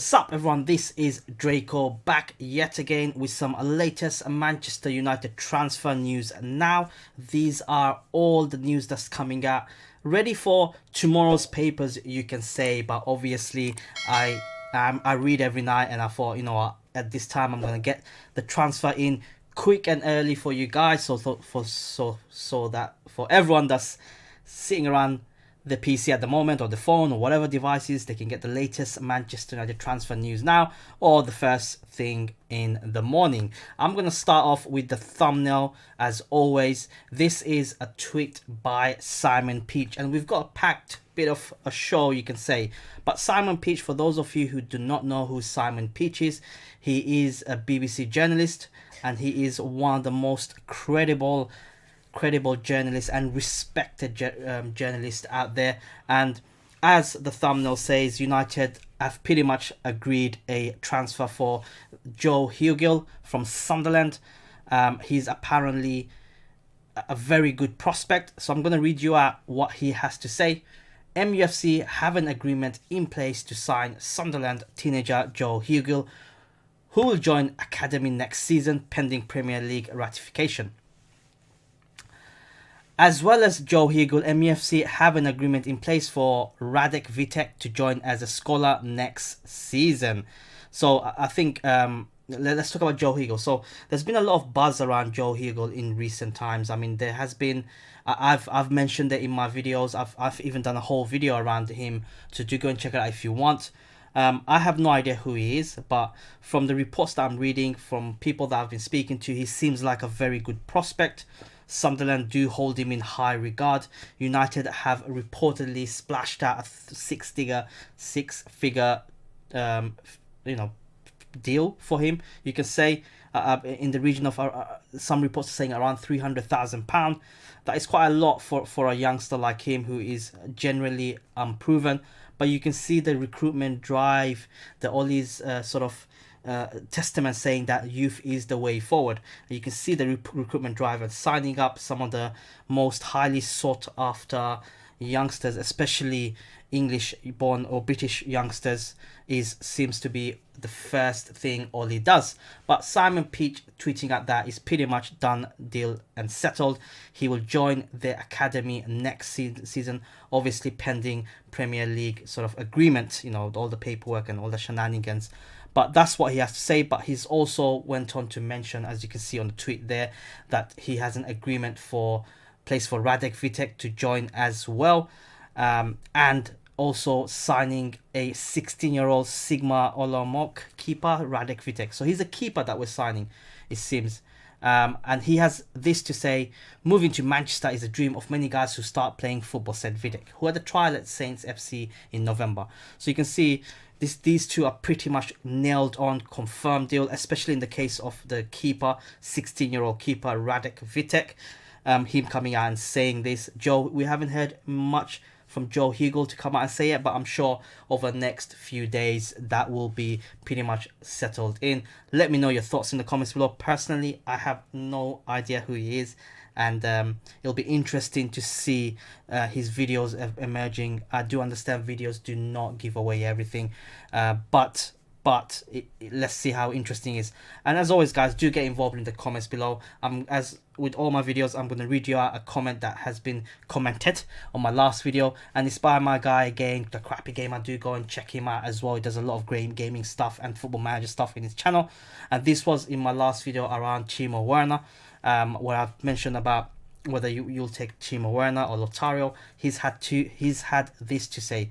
Sup everyone, this is Draco back yet again with some latest Manchester United transfer news. Now these are all the news that's coming out, ready for tomorrow's papers you can say, but obviously I read every night and I thought, you know what, at this time I'm gonna get the transfer in quick and early for you guys, so that for everyone that's sitting around the PC at the moment or the phone or whatever devices, they can get the latest Manchester United transfer news now or the first thing in the morning. I'm going to start off with the thumbnail as always. This is a tweet by Simon Peach and we've got a packed bit of a show you can say. But Simon Peach, for those of you who do not know who Simon Peach is, he is a BBC journalist and he is one of the most credible journalists and respected journalists out there. And as the thumbnail says, United have pretty much agreed a transfer for Joe Hugill from Sunderland. He's apparently a very good prospect, so I'm going to read you out what he has to say. MUFC have an agreement in place to sign Sunderland teenager Joe Hugill, who will join academy next season pending Premier League ratification. As well as Joe Hugill, MUFC have an agreement in place for Radek Vitek to join as a scholar next season. So I think let's talk about Joe Hugill. So there's been a lot of buzz around Joe Hugill in recent times. I mean, there has been, I've mentioned it in my videos. I've even done a whole video around him, so do go and check it out if you want. I have no idea who he is, but from the reports that I'm reading, from people that I've been speaking to, he seems like a very good prospect. Sunderland do hold him in high regard. United have reportedly splashed out a six-figure deal for him. You can say in the region of some reports are saying around £300,000. That is quite a lot for a youngster like him who is generally unproven. But you can see the recruitment drive, all these testament saying that youth is the way forward. You can see the recruitment drive and signing up some of the most highly sought after youngsters, especially English born or British youngsters, seems to be the first thing Oli does. But Simon Peach tweeting at that is pretty much done, deal and settled. He will join the academy next season, obviously pending Premier League sort of agreement, you know, all the paperwork and all the shenanigans. But that's what he has to say. But he's also went on to mention, as you can see on the tweet there, that he has an agreement for place for Radek Vitek to join as well, and also signing a 16-year-old Sigma Olomouc keeper, Radek Vitek. So he's a keeper that we're signing, it seems. And he has this to say: moving to Manchester is a dream of many guys who start playing football, said Vitek, who had a trial at Saints FC in November. So you can see these two are pretty much nailed on, confirmed deal, especially in the case of the keeper, 16-year-old keeper Radek Vitek. Him coming out and saying this. Joe, we haven't heard much from Joe Hugill to come out and say it, but I'm sure over the next few days that will be pretty much settled in. Let me know your thoughts in the comments below. Personally, I have no idea who he is, and it'll be interesting to see his videos emerging. I do understand videos do not give away everything, but let's see how interesting it is. And as always, guys, do get involved in the comments below. As with all my videos, I'm going to read you out a comment that has been commented on my last video, and it's by my guy again, The Crappy Game. I do go and check him out as well. He does a lot of great gaming stuff and football manager stuff in his channel. And this was in my last video around Timo Werner, where I've mentioned about whether you'll take Timo Werner or Lotario. He's had this to say: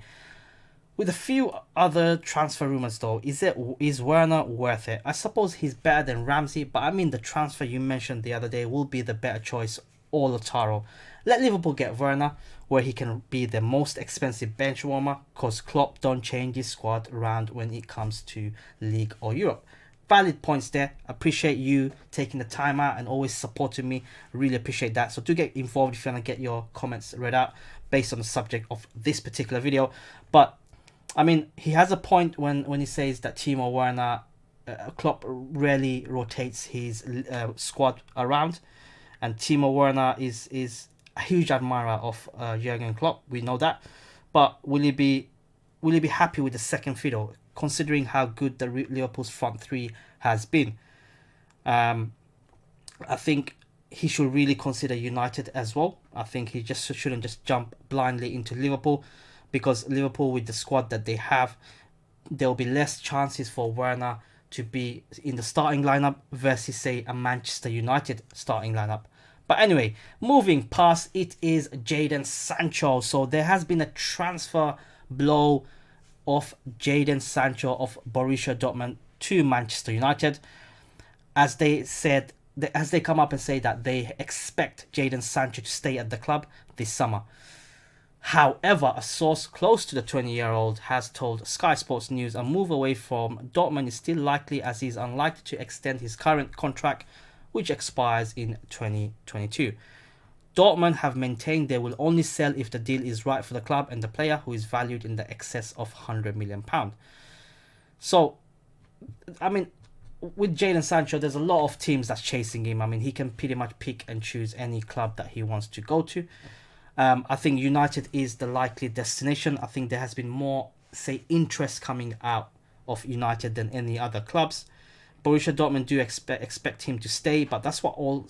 with a few other transfer rumours though, is Werner worth it? I suppose he's better than Ramsey, but I mean the transfer you mentioned the other day will be the better choice, or Lautaro. Let Liverpool get Werner, where he can be the most expensive bench warmer, cause Klopp don't change his squad around when it comes to League or Europe. Valid points there. Appreciate you taking the time out and always supporting me. Really appreciate that. So do get involved if you want to get your comments read out based on the subject of this particular video. But I mean, he has a point when he says that Timo Werner, Klopp rarely rotates his squad around, and Timo Werner is a huge admirer of Jurgen Klopp. We know that, but will he be happy with the second fiddle? considering how good the Liverpool's front three has been. I think he should really consider United as well. I think he just shouldn't just jump blindly into Liverpool, because Liverpool, with the squad that they have, there will be less chances for Werner to be in the starting lineup versus, say, a Manchester United starting lineup. But anyway, moving past, it is Jadon Sancho. So there has been a transfer blow of Jadon Sancho of Borussia Dortmund to Manchester United. As they come up and say that they expect Jadon Sancho to stay at the club this summer. However, a source close to the 20-year-old has told Sky Sports News a move away from Dortmund is still likely, as he is unlikely to extend his current contract, which expires in 2022. Dortmund have maintained they will only sell if the deal is right for the club and the player, who is valued in the excess of £100 million. So, I mean, with Jadon Sancho, there's a lot of teams that's chasing him. I mean, he can pretty much pick and choose any club that he wants to go to. I think United is the likely destination. I think there has been more, say, interest coming out of United than any other clubs. Borussia Dortmund do expect him to stay, but that's what all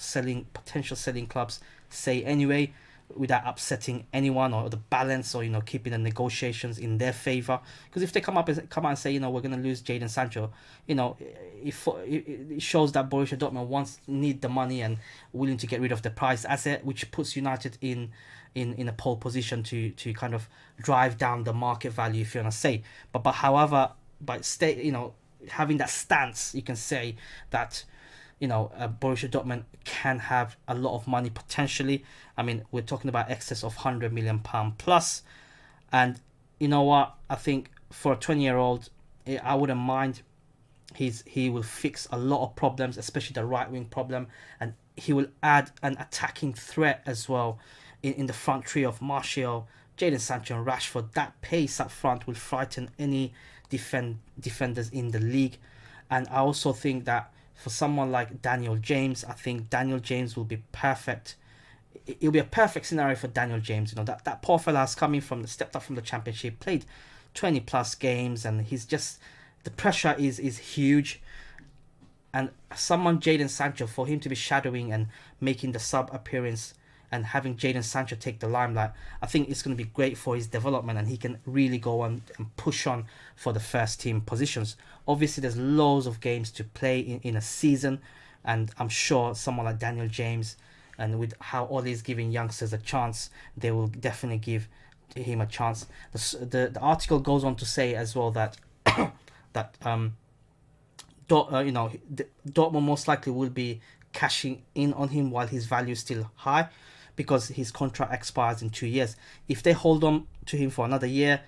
potential selling clubs say anyway, without upsetting anyone or the balance, or keeping the negotiations in their favour. Because if they come out and say, we're going to lose Jadon Sancho, it shows that Borussia Dortmund need the money and willing to get rid of the prized asset, which puts United in a pole position to kind of drive down the market value, if you want to say. But however, having that stance, you can say that Borussia Dortmund can have a lot of money potentially. I mean, we're talking about excess of £100 million plus. And you know what? I think for a 20-year-old, I wouldn't mind. He will fix a lot of problems, especially the right wing problem, and he will add an attacking threat as well in the front three of Martial, Jadon Sancho and Rashford. That pace up front will frighten any defenders in the league. And I also think that for someone like Daniel James, I think Daniel James will be perfect. It'll be a perfect scenario for Daniel James. That poor fella has stepped up from the Championship, played 20 plus games, and he's just, the pressure is huge. And someone, Jadon Sancho, for him to be shadowing and making the sub appearance and having Jadon Sancho take the limelight, I think it's going to be great for his development, and he can really go on and push on for the first team positions. Obviously, there's loads of games to play in a season, and I'm sure someone like Daniel James, and with how Ole is giving youngsters a chance, they will definitely give him a chance. The article goes on to say as well that Dortmund most likely will be cashing in on him while his value is still high, because his contract expires in 2 years. If they hold on to him for another year,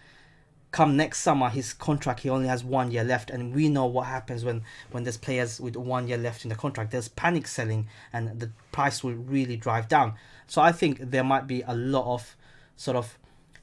come next summer, his contract, he only has 1 year left. And we know what happens when there's players with 1 year left in the contract. There's panic selling, and the price will really drive down. So I think there might be a lot of sort of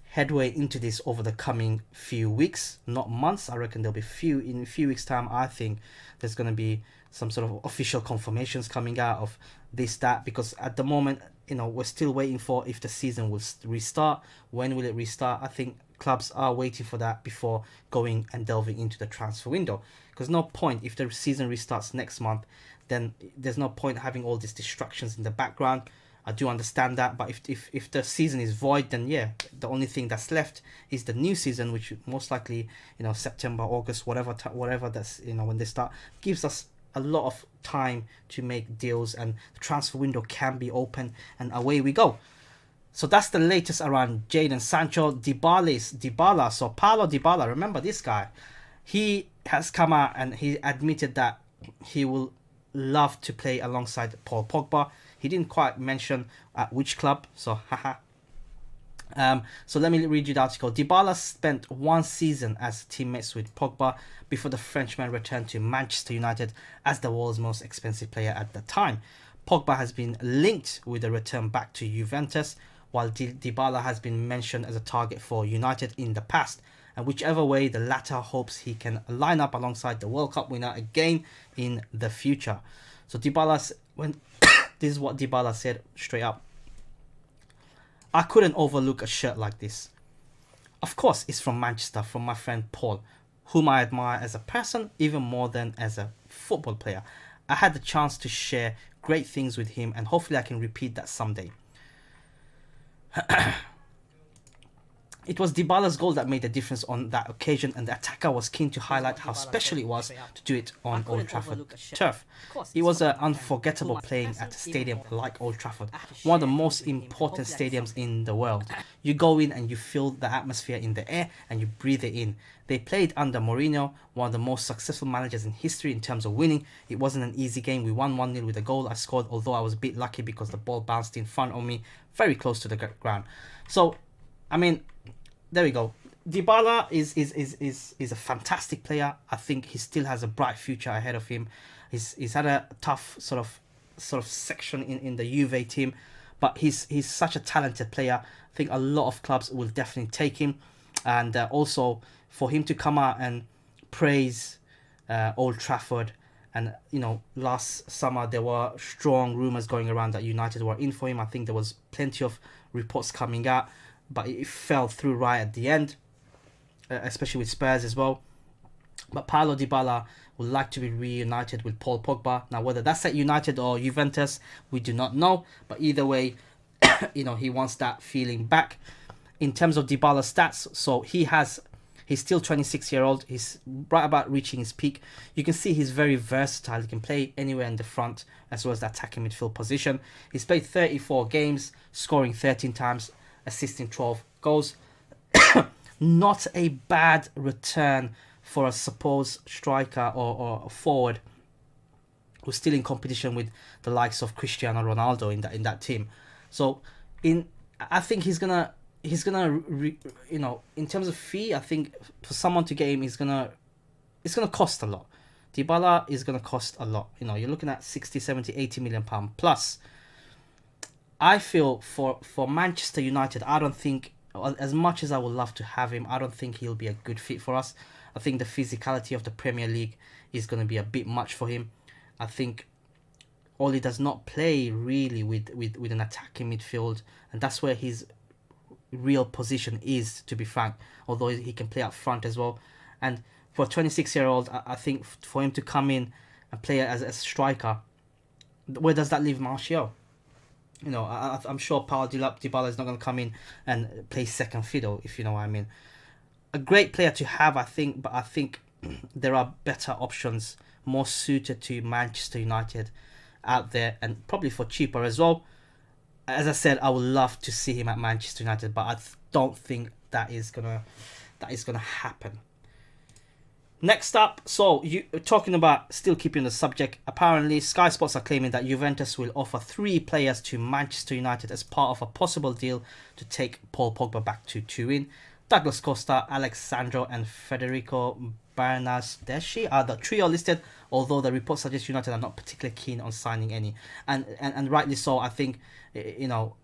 headway into this over the coming few weeks, not months. I reckon there'll be in a few weeks' time. I think there's going to be some sort of official confirmations coming out of this, that, because at the moment, we're still waiting for if the season will restart. When will it restart? I think clubs are waiting for that before going and delving into the transfer window. Because no point, if the season restarts next month, then there's no point having all these distractions in the background. I do understand that, but if the season is void, then yeah, the only thing that's left is the new season, which most likely, September, August, whatever that's, when they start, gives us a lot of time to make deals, and the transfer window can be open, and away we go. So that's the latest around Jadon Sancho. Dybala, so Paulo Dybala, remember this guy? He has come out and he admitted that he will love to play alongside Paul Pogba. He didn't quite mention at which club, so haha. So let me read you the article. Dybala spent 1 season as teammates with Pogba before the Frenchman returned to Manchester United as the world's most expensive player at the time. Pogba has been linked with a return back to Juventus, while Dybala has been mentioned as a target for United in the past. And whichever way, the latter hopes he can line up alongside the World Cup winner again in the future. So this is what Dybala said straight up. I couldn't overlook a shirt like this. Of course, it's from Manchester, from my friend Paul, whom I admire as a person even more than as a football player. I had the chance to share great things with him, and hopefully I can repeat that someday. It was Dybala's goal that made the difference on that occasion, and the attacker was keen to highlight how special it was to do it on Old Trafford turf. It was unforgettable playing at a stadium like Old Trafford, one of the most important stadiums in the world. You go in and you feel the atmosphere in the air and you breathe it in. They played under Mourinho, one of the most successful managers in history in terms of winning. It wasn't an easy game. We won 1-0 with a goal I scored, although I was a bit lucky because the ball bounced in front of me, very close to the ground. So, I mean, there we go. Dybala is a fantastic player. I think he still has a bright future ahead of him. He's had a tough sort of section in the Juve team, but he's such a talented player. I think a lot of clubs will definitely take him, and also for him to come out and praise Old Trafford. And you know, last summer there were strong rumours going around that United were in for him. I think there was plenty of reports coming out, but it fell through right at the end, especially with Spurs as well. But Paulo Dybala would like to be reunited with Paul Pogba. Now, whether that's at United or Juventus, we do not know. But either way, you know, he wants that feeling back. In terms of Dybala's stats, so he's still 26-year-old. He's right about reaching his peak. You can see he's very versatile. He can play anywhere in the front as well as the attacking midfield position. He's played 34 games, scoring 13 times, assisting 12 goals. Not a bad return for a supposed striker or a forward who's still in competition with the likes of Cristiano Ronaldo in that team. So I think he's gonna you know, in terms of fee, I think for someone to get him it's gonna cost a lot. Dybala is gonna cost a lot. You know, you're looking at 60, 70, 80 million pound plus. I feel for Manchester United, I don't think, as much as I would love to have him, I don't think he'll be a good fit for us. I think the physicality of the Premier League is going to be a bit much for him. I think Oli does not play really with an attacking midfield, and that's where his real position is, to be frank, although he can play up front as well. And for a 26-year-old, I think for him to come in and play as a striker, where does that leave Martial? You know, I'm sure Paul Dybala is not going to come in and play second fiddle, if you know what I mean. A great player to have, I think, but I think there are better options, more suited to Manchester United out there, and probably for cheaper as well. As I said, I would love to see him at Manchester United, but I don't think that is gonna happen. Next up, so you talking about still keeping the subject. Apparently, Sky Sports are claiming that Juventus will offer 3 players to Manchester United as part of a possible deal to take Paul Pogba back to Turin. Douglas Costa, Alexandro, and Federico Bernardeschi are the trio listed, although the reports suggest United are not particularly keen on signing any. And rightly so. I think, you know,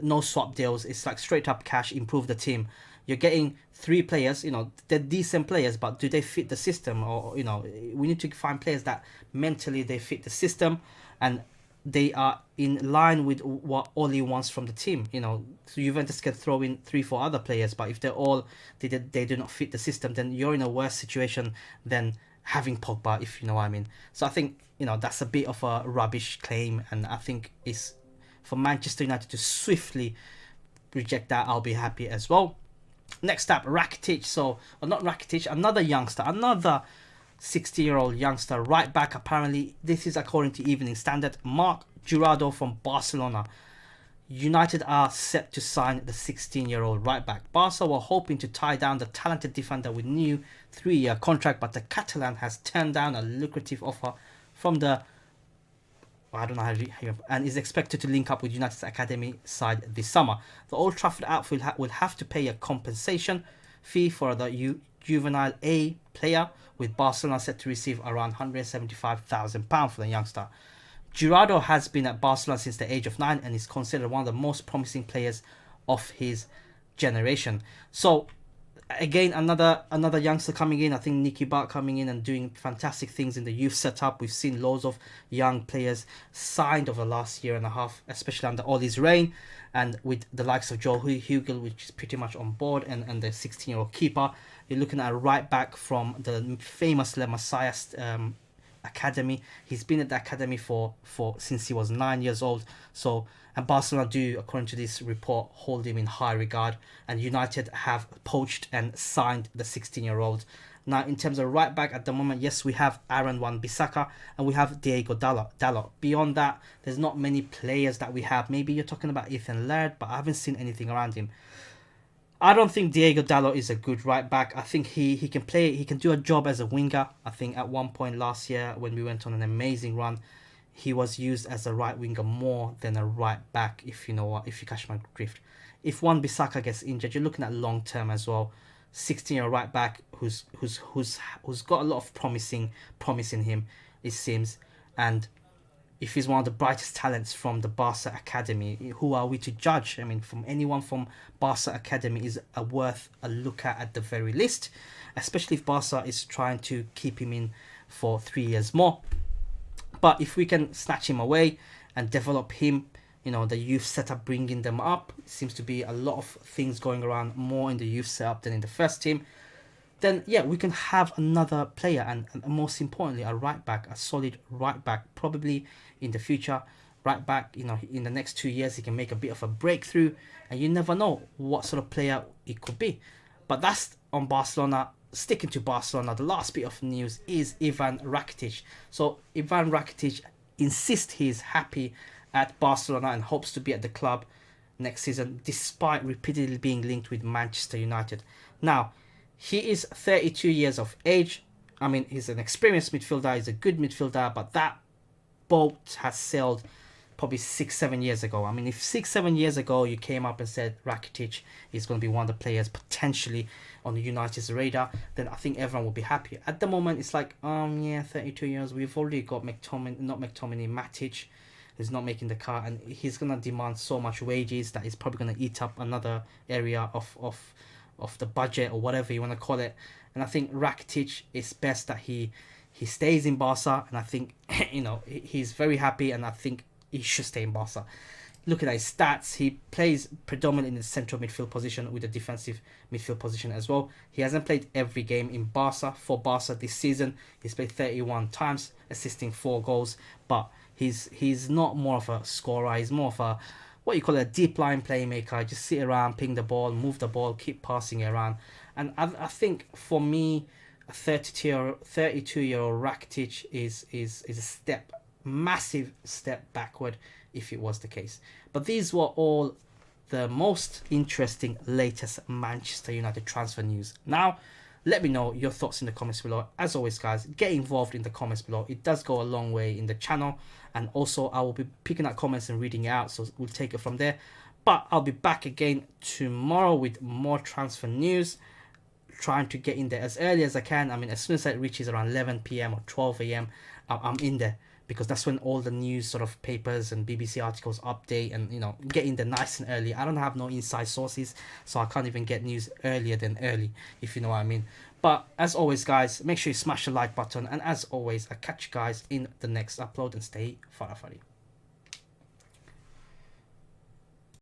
no swap deals. It's like straight up cash, improve the team. You're getting 3 players, you know, they're decent players, but do they fit the system? Or, you know, we need to find players that mentally they fit the system and they are in line with what Oli wants from the team. You know, so Juventus can throw in 3-4 other players, but if they do not fit the system, then you're in a worse situation than having Pogba, if you know what I mean. So I think, you know, that's a bit of a rubbish claim, and I think it's for Manchester United to swiftly reject that. I'll be happy as well. Next up, Rakitic. So, or not Rakitic, another youngster, another 60-year-old youngster, right back. Apparently, this is according to Evening Standard. Marc Jurado from Barcelona. United are set to sign the 16-year-old right back. Barca were hoping to tie down the talented defender with new 3-year contract, but the Catalan has turned down a lucrative offer from the and is expected to link up with United's academy side this summer. The Old Trafford outfield will have to pay a compensation fee for the juvenile A player, with Barcelona set to receive around £175,000 for the youngster. Jurado has been at Barcelona since the age of 9 and is considered one of the most promising players of his generation. So again, another youngster coming in. I think Nicky Butt coming in and doing fantastic things in the youth setup. We've seen loads of young players signed over the last year and a half, especially under Ollie's reign, and with the likes of Joe Hugill, which is pretty much on board, and the 16-year-old keeper. You're looking at a right back from the famous Le Messiah academy. He's been at the academy for since he was 9 years old. So, and Barcelona do, according to this report, hold him in high regard, and United have poached and signed the 16-year-old. Now, in terms of right back at the moment, yes, we have Aaron Wan-Bissaka and we have Diego Dalot. Beyond that, there's not many players that we have. Maybe you're talking about Ethan Laird, but I haven't seen anything around him. I don't think Diego Dalot is a good right back. I think he can play, he can do a job as a winger. I think at one point last year when we went on an amazing run, he was used as a right winger more than a right back, if you know what, if you catch my drift. If Wan-Bissaka gets injured, you're looking at long term as well. 16-year-old right back who's got a lot of promising in him, it seems. And if he's one of the brightest talents from the Barca Academy, who are we to judge? I mean, from anyone from Barca Academy is worth a look at the very least, especially if Barca is trying to keep him in for 3 years more. But if we can snatch him away and develop him, you know, the youth setup, bringing them up, it seems to be a lot of things going around more in the youth setup than in the first team, then yeah, we can have another player, and most importantly, a right back, a solid right back, probably in the future. Right back, you know, in the next 2 years, he can make a bit of a breakthrough, and you never know what sort of player it could be. But that's on Barcelona. Sticking to Barcelona, the last bit of news is Ivan Rakitic. So Ivan Rakitic insists he's happy at Barcelona and hopes to be at the club next season, despite repeatedly being linked with Manchester United. Now, he is 32 years of age. I mean, he's an experienced midfielder, he's a good midfielder, but that boat has sailed probably 6-7 years ago. I mean, if 6-7 years ago you came up and said Rakitic is going to be one of the players potentially on the United's radar, then I think everyone will be happy. At the moment, it's like, yeah, 32 years, we've already got Matic is not making the cut, and he's going to demand so much wages that he's probably going to eat up another area of the budget, or whatever you want to call it. And I think Rakitic, is best that he stays in Barca, and I think you know, he's very happy, and I think he should stay in Barca. Looking at his stats, he plays predominantly in the central midfield position with a defensive midfield position as well. He hasn't played every game in Barca. For Barca this season, he's played 31 times, assisting 4 goals, but he's not more of a scorer. He's more of a, what you call a deep line playmaker. Just sit around, ping the ball, move the ball, keep passing it around. And I think for me, a 32-year-old Rakitic is a massive step backward if it was the case. But these were all the most interesting latest Manchester United transfer news. Now, let me know your thoughts in the comments below. As always, guys, get involved in the comments below. It does go a long way in the channel. And also, I will be picking up comments and reading it out, so we'll take it from there. But I'll be back again tomorrow with more transfer news, trying to get in there as early as I can. I mean, as soon as it reaches around 11 p.m. or 12 a.m., I'm in there, because that's when all the news sort of papers and BBC articles update, and, you know, get in there nice and early. I don't have no inside sources, so I can't even get news earlier than early, if you know what I mean. But as always, guys, make sure you smash the like button, and as always, I'll catch you guys in the next upload, and stay farafari.